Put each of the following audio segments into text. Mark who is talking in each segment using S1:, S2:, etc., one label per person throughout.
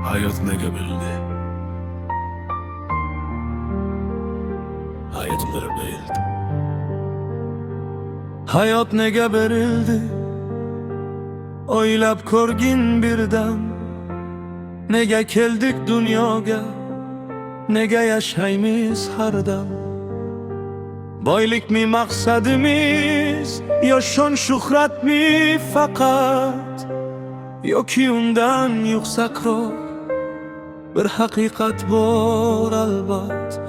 S1: Hayat nega berildi? Hayatımları berildi.
S2: Hayat nega berildi? Oylab ko'rgin birdan. Nega keldik dunyoga? Nega yashaymiz har dam? Boylik mi maqsadimiz? Yo shon shuhrat mi faqat? Yoki undan yuksakroq bir haqiqat bor albat.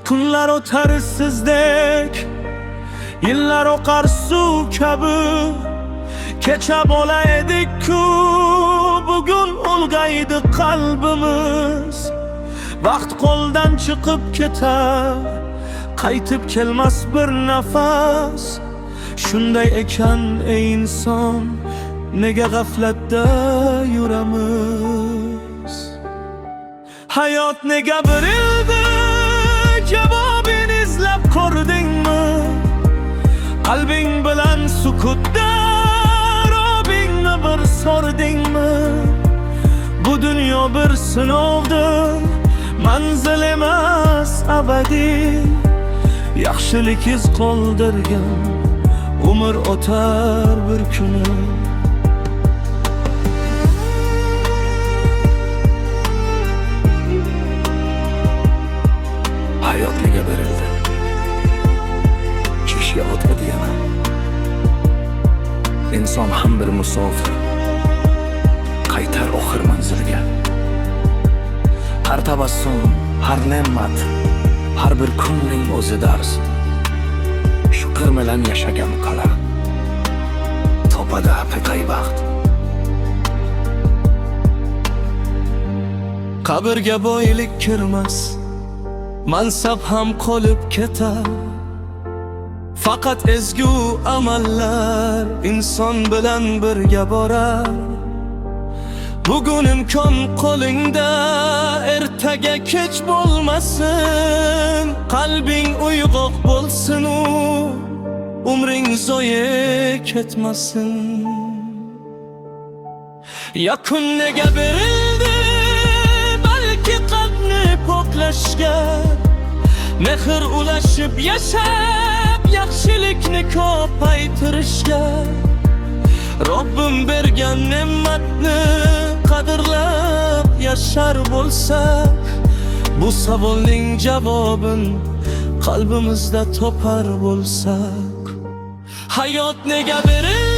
S2: Kunlar o'tar sizdek, yillar oqar suv kabi. Kecha bola edik-ku, bugun ulg'aydi qalbimiz. Vaqt qo'ldan chiqib ketar, qaytib kelmas bir nafas. Shunday ekan ey inson, nega g'aflatda yuramiz? Hayot nega berildi? Javobini izlab ko'rdingmi? Qalbing bilan sukutda robingni bir sordingmi? Bu dunyo bir sinovdir, manzil emas abadiy. Yaxshilik iz qoldirgan umr o'tar bir kuni.
S1: Hayat nega berildi? Kishga o'tga diyaman. İnson ham bir musofir, qaytar oxir manzilga. Har tabassum, har ne'mat, har bir kunning o'zi dars. Shukr bilan yashagan qala topadi haqiqiy baxt.
S2: Qabrga boylik kirmas, mansab ham qolib ketar. Faqat ezgu amallar inson bilan birga borar. Bugun imkon qo'lingda, ertaga kech bo'lmasin. Qalbing uyg'oq bo'lsin, umring zoye ketmasin. Yakun nega berildi? Balki qalbni poklashga, mehr ulashib yashab, yaxshilikni ko'paytirishga. Robbim bergan ne'matni qadrlab yashar bo'lsak, bu savolning javobin qalbimizda topar bo'lsak. Hayot nega berildi?